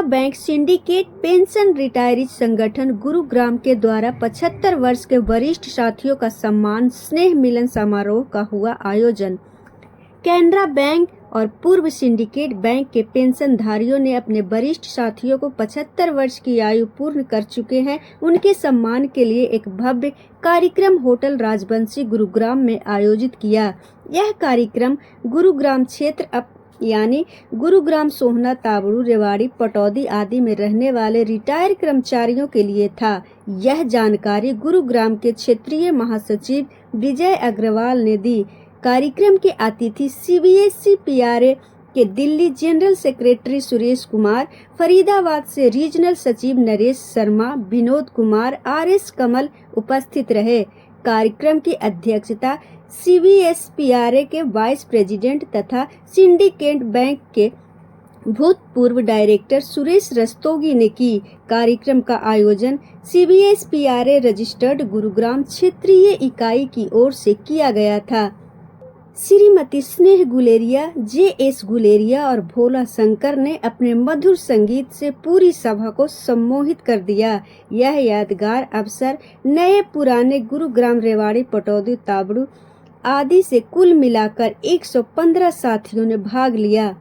Bank syndicate pension retirees संगठन गुरुग्राम के द्वारा 75 वर्ष के वरिष्ठ साथियों का सम्मान स्नेह मिलन समारोह का हुआ आयोजन। कैनरा बैंक और पूर्व सिंडिकेट बैंक के पेंशनधारियों ने अपने वरिष्ठ साथियों को 75 वर्ष की आयु पूर्ण कर चुके हैं, उनके सम्मान के लिए एक भव्य कार्यक्रम होटल राजबंशी गुरुग्राम में आयोजित किया। यह कार्यक्रम गुरुग्राम क्षेत्र यानी गुरुग्राम, सोहना, ताबड़ू, रेवाड़ी, पटौदी आदि में रहने वाले रिटायर कर्मचारियों के लिए था। यह जानकारी गुरुग्राम के क्षेत्रीय महासचिव विजय अग्रवाल ने दी। कार्यक्रम के अतिथि CBSE PRA के दिल्ली जनरल सेक्रेटरी सुरेश कुमार, फरीदाबाद से रीजनल सचिव नरेश शर्मा, विनोद कुमार, RS कमल उपस्थित रहे। कार्यक्रम की अध्यक्षता CBSE PRA के वाइस प्रेसिडेंट तथा सिंडिकेट बैंक के भूतपूर्व डायरेक्टर सुरेश रस्तोगी ने की। कार्यक्रम का आयोजन CBSE PRA रजिस्टर्ड गुरुग्राम क्षेत्रीय इकाई की ओर से किया गया था। श्रीमती स्नेह गुलेरिया, JS गुलेरिया और भोला शंकर ने अपने मधुर संगीत से पूरी सभा को सम्मोहित कर दिया। यह यादगार अवसर नए पुराने गुरुग्राम, रेवाड़ी, पटौदी, ताबड़ू आदि से कुल मिलाकर 115 साथियों ने भाग लिया।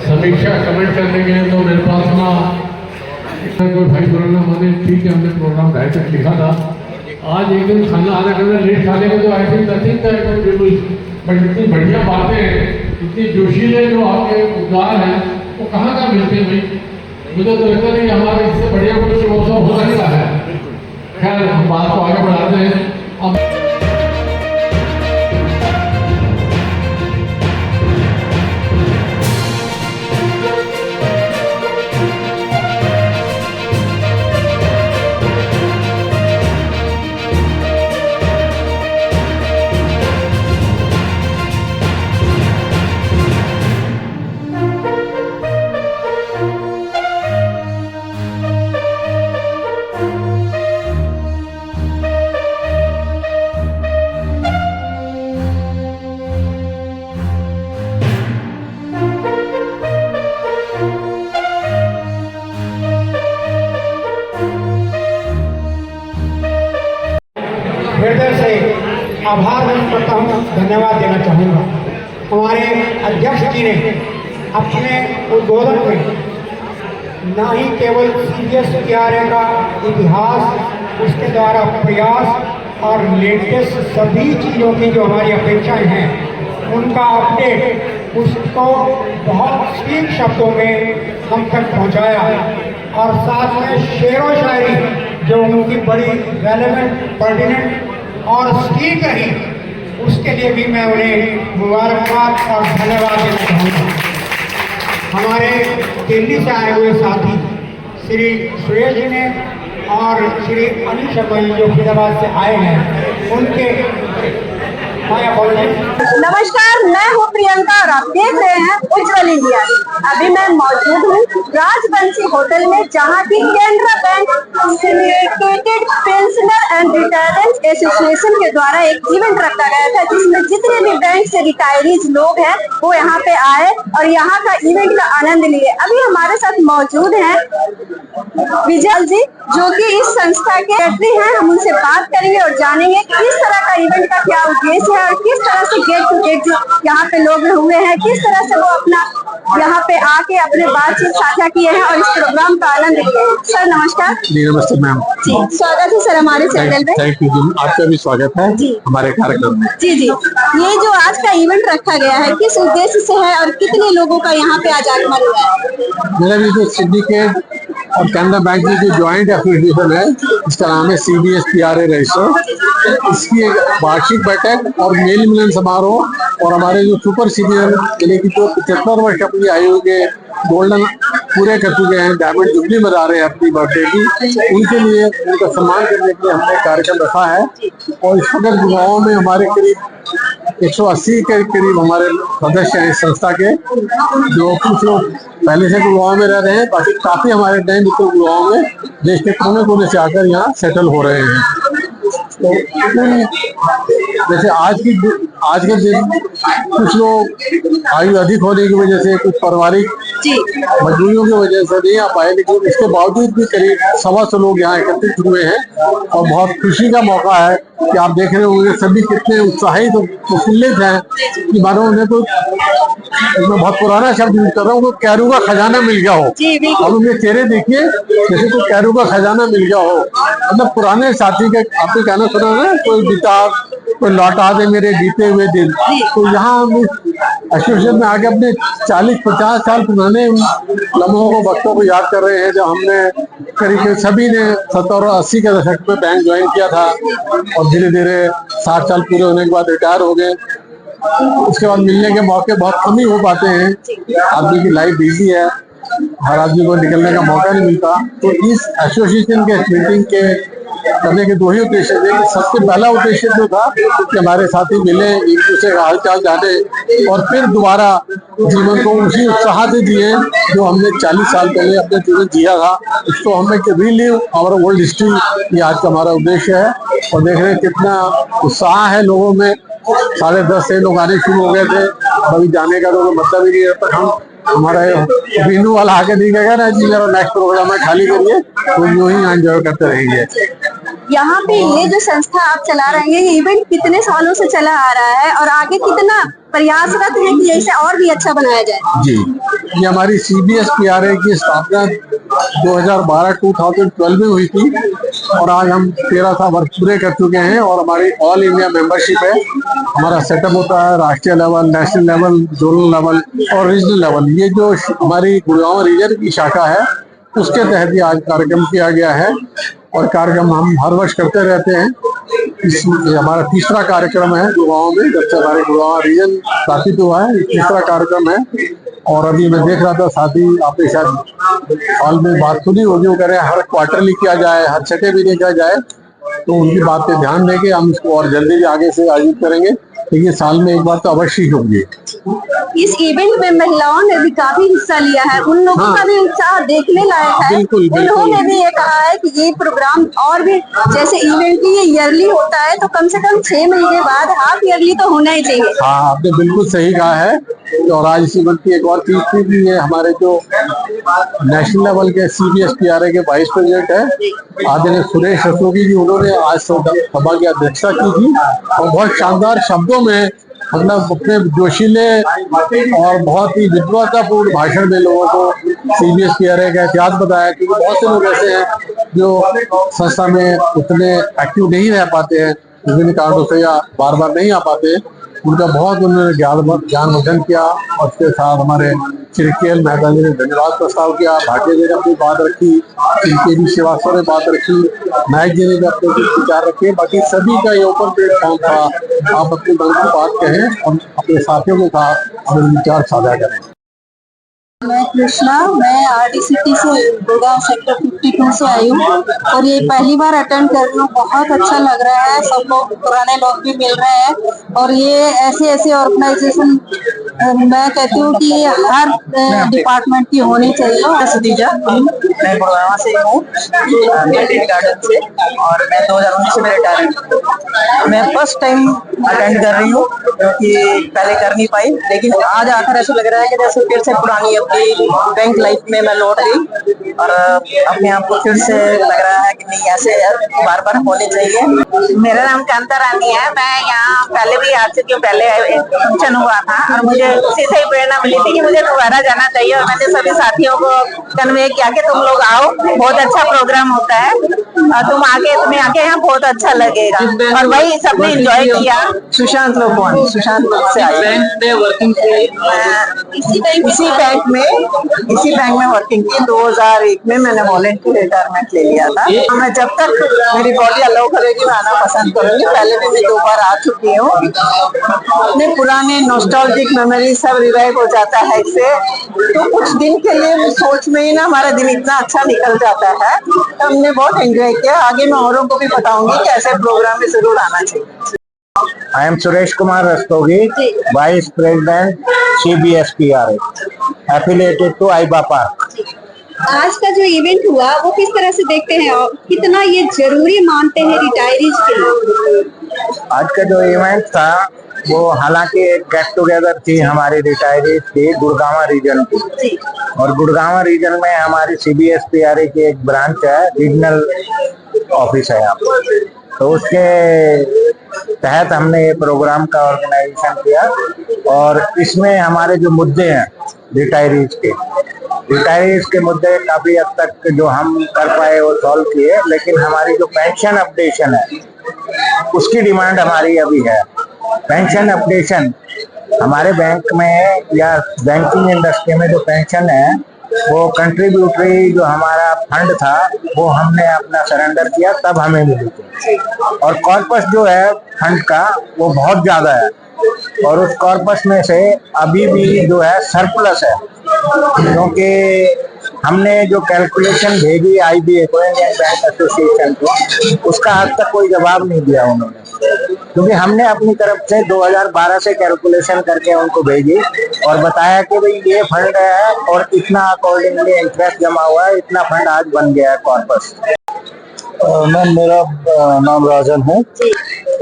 समीक्षा कमेंट करने के लिए तो मेरे पास ना कोई भाई बोलना मैंने ठीक है, हमने प्रोग्राम डायरेक्ट लिखा था। आज एक दिन खाना आधा घंटा लेट खाने के तो आई थिंक नथिंग था, बट इतनी बढ़िया बातें इतनी जोशीले जो आपके उद्गार हैं वो कहाँ कहाँ मिलते हैं भाई? मुझे तो लगता नहीं हमारे इससे बढ़िया कुछ मौसम हो सकता है। खैर हम बात को आगे बढ़ाते हैं। हृदय से आभार व्यक्त करता हूँ, धन्यवाद देना चाहूँगा। हमारे अध्यक्ष जी ने अपने उद्बोधन में न ही केवल CBSE का इतिहास, उसके द्वारा प्रयास और लेटेस्ट सभी चीज़ों की जो हमारी अपेक्षाएं हैं उनका अपडेट उसको बहुत सीमित शब्दों में हम तक पहुँचाया, और साथ में शेरो शायरी जो उनकी बड़ी रेलेवेंट, पर्टिनेंट और सटीक रही, उसके लिए भी मैं उन्हें मुबारकबाद और धन्यवाद देना चाहूँगा। हमारे दिल्ली से आए हुए साथी श्री सुरेश जी ने और श्री अनिल शर्मा जी जो फरीदाबाद से आए हैं, उनके नमस्कार, मैं हूँ प्रियंका और आप देख रहे हैं उज्जवल इंडिया। अभी मैं मौजूद हूँ राजबंशी होटल में, जहाँ की Canara bank syndicated pensioner and रिटायरेंट एसोसिएशन के द्वारा एक इवेंट रखा गया था, जिसमें जितने भी बैंक से रिटायरीज लोग हैं वो यहाँ पे आए और यहाँ का इवेंट का आनंद लिए। अभी हमारे साथ मौजूद हैं विजय जी, जो कि इस संस्था के सेक्रेटरी हैं। हम उनसे बात करेंगे और जानेंगे कि इस तरह का इवेंट का क्या उद्देश्य है और किस तरह से गेट टू गेट यहाँ पे लोग हुए हैं, किस तरह से वो अपना यहाँ पे आके अपने बातचीत साझा किए हैं और इस प्रोग्राम का आनंद लिए हैं। सर नमस्कार। जी नमस्ते मैम। जी स्वागत है सर हमारे चैनल पे। थैंक यू जी, आपका भी स्वागत है जी हमारे कार्यक्रम में। जी जी, ये जो आज का इवेंट रखा गया है किस उद्देश्य से है और कितने लोगों का यहाँ पे आज आगमन हुआ है? मेरा भी जो सिंडिकेट और कैनरा बैंक की जो ज्वाइंट एसोसिएशन है, इसका नाम है CBSPRA रजिस्टर। इसकी एक वार्षिक बैठक और मेल मिलन समारोह और हमारे जो सुपर सीनियर यानी कि जो 75 वर्ष अपनी आयु के गोल्डन पूरे कर चुके हैं, डायमंड जुबली मना रहे हैं अपनी बर्थडे की, उनके लिए उनका सम्मान करने के लिए हमने कार्यक्रम रखा है। और इस वक्त गाँव में हमारे करीब 180 के करीब हमारे सदस्य हैं इस संस्था के, जो कुछ लोग पहले से गाँव में रह रहे हैं, बाकी काफी हमारे नए मित्र गाँव में देश के कोने कोने से आकर यहाँ सेटल हो रहे हैं। तो जैसे आज के दिन कुछ लोग आयु अधिक होने की वजह से, कुछ पारिवारिक मजबूरियों की वजह से नहीं आ पाए, लेकिन इसके बावजूद भी करीब 125 लोग यहाँ एकत्रित हुए हैं। और बहुत खुशी का मौका है कि आप देख रहे होंगे सभी कितने उत्साहित और प्रफुल्लित हैं कि मानो उन्हें तो, मैं बहुत पुराना शब्द यूज कर रहा हूँ, तो कैरू का खजाना मिल गया हो। और उनके चेहरे देखिए जैसे कोई कैरू का खजाना मिल गया हो। मतलब पुराने साथी के आपने कहना सुना ना, कोई गिटार कोई लौटा दे मेरे बीते हुए दिन। तो यहाँ हम एसोसिएशन में आके अपने 40-50 साल पुराने लम्हों को, वक्तों को याद कर रहे हैं, जब हमने करीब सभी ने 70 और 80 के दशक में बैंक ज्वाइन किया था और धीरे धीरे 60 साल पूरे होने के बाद रिटायर हो गए। उसके बाद मिलने के मौके बहुत कम ही हो पाते हैं, आदमी की लाइफ बिजी है, हर आदमी को निकलने का मौका नहीं मिलता। तो इस एसोसिएशन के मीटिंग के करने के दो ही उद्देश्य थे। सबसे पहला उद्देश्य जो था कि हमारे साथी मिले, एक दूसरे का हालचाल जाने और फिर दोबारा जीवन को उसी उत्साह से जिए जो हमने 40 साल पहले अपने जीवन जिया था, उसको हमें रिलीव और ओल्ड हिस्ट्री, ये आज का हमारा उद्देश्य है। और देख रहे हैं कितना उत्साह है लोगों में। 10:30 से लोग आने शुरू हो गए थे, अभी जाने का तो मतलब ही नहीं है। पर हम हमारा बीनू वाला आके नहीं कहेगा ना जी मेरा नेक्स्ट प्रोग्राम है खाली करिए, तो यूं ही एंजॉय करते रहेंगे। यहाँ पे ये जो संस्था आप चला रहे हैं, ये इवेंट कितने सालों से चला आ रहा है और आगे कितना प्रयासरत है कि इसे और भी अच्छा बनाया जाए? जी, ये हमारी CBSPRA की स्थापना 2012 में हुई थी। और आज हम 13 वर्ष पूरे कर चुके हैं और हमारी ऑल इंडिया मेंबरशिप है। हमारा सेटअप होता है राष्ट्रीय level, national level, zonal level और रीजनल लेवल। ये जो हमारी गुड़गांव रीजन की शाखा है उसके तहत ही आज कार्यक्रम किया गया है और कार्यक्रम हम हर वर्ष करते रहते हैं। ये हमारा तीसरा कार्यक्रम है गुड़गांव में, जब से हमारे गुड़गांव रीजन स्थापित हुआ है, ये तीसरा कार्यक्रम है। और अभी मैं देख रहा था, साथ ही आपके शायद हॉल में बात खुली होगी, वो कह रहे हैं हर क्वार्टरली किया जाए, हर छठे भी देखा जाए, तो उनकी बात पे ध्यान देके हम इसको और जल्दी भी आगे से आयोजित करेंगे। लेकिन साल में एक बार तो अवश्य ही होंगे। इस इवेंट में महिलाओं ने भी काफी हिस्सा लिया है, उन लोगों का भी उत्साह देखने लायक है। बिल्कुल, बिल्कुल। उन्होंने भी ये कहा है कि ये प्रोग्राम और भी, जैसे इवेंट की ये ईयरली होता है तो कम से कम 6 महीने बाद हाफ ईयरली तो होना ही चाहिए। हाँ, आपने बिल्कुल सही कहा है। और आज इस इवेंट की एक और चीज थी कि ये हमारे जो नेशनल लेवल के CBSPRA के वाइस प्रेसिडेंट है आदरणीय सुरेश रस्तोगी जी, उन्होंने आज सभा की अध्यक्षता की थी और बहुत शानदार शब्दों में, मतलब अपने जोशीले और बहुत ही विद्वतापूर्ण भाषण में लोगों को CBSPRA का इतिहास बताया। क्योंकि बहुत से लोग ऐसे हैं जो संस्था में उतने एक्टिव नहीं रह पाते हैं, विभिन्न कारणों से, या बार बार नहीं आ पाते। उनका बहुत उन्होंने ज्ञानवर्धन किया और उसके साथ हमारे श्री KL मेहता जी ने धन्यवाद प्रस्ताव किया, भाटिया जी ने अपनी बात रखी, KV श्रीवास्तव ने बात रखी, नायक जी ने भी अपने कुछ विचार रखे। बाकी सभी का ये ओपन प्लेटफॉर्म था, आप अपने मन की बात कहें और अपने साथियों के साथ अपने विचार साझा करें। मैं कृष्णा, मैं RDCT से गुड़गांव सेक्टर 52 से आई हूँ और ये पहली बार अटेंड कर रही हूँ। बहुत अच्छा लग रहा है, सब लोग पुराने लोग भी मिल रहे हैं और ये ऐसे ऑर्गेनाइजेशन मैं कहती हूँ कि हर डिपार्टमेंट की होनी चाहिए। सतीजा, मैं गुड़गांव से हूँ, गार्डन से, और मैं 2019 से मैं रिटायर्ड। मैं फर्स्ट टाइम अटेंड कर रही हूँ क्योंकि पहले कर नहीं पाई, लेकिन आज आकर ऐसा लग रहा है कि जैसे फिर से पुरानी अपनी बैंक लाइफ में मैं लौट गई और अपने आप को फिर से लग रहा है कि नहीं, ऐसे बार बार होने चाहिए। मेरा नाम कांता रानी है, मैं यहाँ पहले भी आ चुकी हूँ, पहले फंक्शन हुआ था और मुझे उसी से ही प्रेरणा मिली थी कि मुझे दोबारा जाना चाहिए और मैंने सभी साथियों को कन्वे किया कि तुम लोग आओ, बहुत अच्छा प्रोग्राम होता है और तुम्हें आके यहाँ बहुत अच्छा लगेगा। और वही सबने एंजॉय किया। सुशांत लोकवानी, सुशांत से आई, इसी बैंक में वर्किंग की। 2001 में मैंने वॉलंटियर रिटायरमेंट ले लिया था। मैं जब तक मेरी बॉडी अलाउ करेगी मैं आना पसंद करूंगी। पहले भी मैं 2 बार आ चुकी हूँ। अपने पुराने नॉस्टैल्जिक मेमोरी सब रिवाइव हो जाता है इससे, तो कुछ दिन के लिए सोच में ही ना हमारा दिन इतना अच्छा निकल जाता है। तो हमने बहुत एंजॉय किया। आगे मैं औरों को भी बताऊंगी कि ऐसे प्रोग्राम में जरूर आना चाहिए। I am Suresh Kumar Rastogi, vice president CBSPRA, affiliated to आईबा पार्क। आज का जो इवेंट हुआ वो किस तरह से देखते हैं और कितना ये जरूरी मानते हैं रिटायरीज के लिए? आज का जो इवेंट था वो हालांकि एक गेट टुगेदर थी हमारी रिटायरीज की गुड़गांव रीजन की, और गुड़गांव रीजन में हमारी CBSPRA की एक ब्रांच है, रीजनल ऑफिस है यहाँ पर। तो उसके तहत हमने ये प्रोग्राम का ऑर्गेनाइजेशन किया और इसमें हमारे जो मुद्दे हैं रिटायरीज के मुद्दे काफी हद तक जो हम कर पाए वो सॉल्व किए। लेकिन हमारी जो पेंशन अपडेशन है उसकी डिमांड हमारी अभी है। पेंशन अपडेशन हमारे बैंक में या बैंकिंग इंडस्ट्री में जो पेंशन है वो कंट्रीब्यूटरी जो हमारा फंड था वो हमने अपना सरेंडर किया तब हमें मिली थी, और कॉर्पस जो है फंड का वो बहुत ज्यादा है और उस कॉर्पस में से अभी भी जो है सरप्लस है। क्योंकि हमने जो कैलकुलेशन भेजी IBA को, इंडियन बैंक एसोसिएशन को, उसका आज तक कोई जवाब नहीं दिया उन्होंने। क्योंकि हमने अपनी तरफ से 2012 से कैलकुलेशन करके उनको भेजी और बताया कि भाई ये फंड है और इतना अकॉर्डिंगली इंटरेस्ट जमा हुआ है, इतना फंड आज बन गया है कॉर्पस। मैम, मेरा नाम राजन है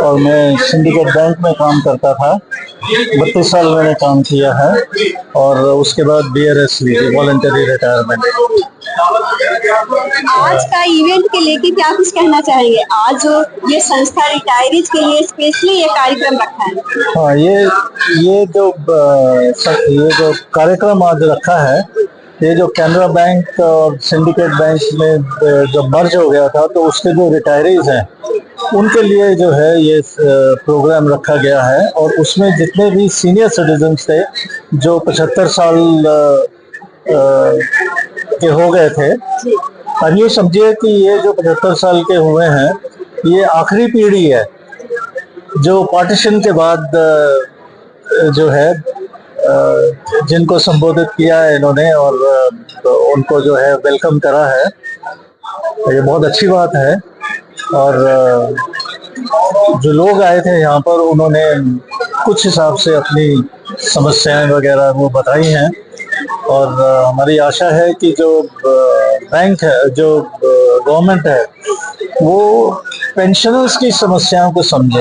और मैं सिंडिकेट बैंक में काम करता था। 32 साल मैंने काम किया है और उसके बाद BRS ली थी, वॉलंटरी रिटायरमेंट। आज का इवेंट के लेके क्या कुछ कहना चाहेंगे? आज जो ये संस्था रिटायरीज के लिए स्पेशली ये कार्यक्रम रखा है। हाँ, ये जो कार्यक्रम आज रखा है ये जो कैनरा बैंक और सिंडिकेट बैंक में जब मर्ज हो गया था तो उसके जो रिटायरीज हैं उनके लिए जो है ये प्रोग्राम रखा गया है। और उसमें जितने भी सीनियर सिटीजन्स थे जो 75 साल के हो गए थे, अब ये समझिए कि ये जो 75 साल के हुए हैं ये आखिरी पीढ़ी है जो पार्टीशन के बाद जो है जिनको संबोधित किया है इन्होंने और उनको जो है वेलकम करा है। ये बहुत अच्छी बात है। और जो लोग आए थे यहाँ पर उन्होंने कुछ हिसाब से अपनी समस्याएं वगैरह वो बताई हैं। और हमारी आशा है कि जो बैंक है, जो गवर्नमेंट है, वो पेंशनर्स की समस्याओं को समझे।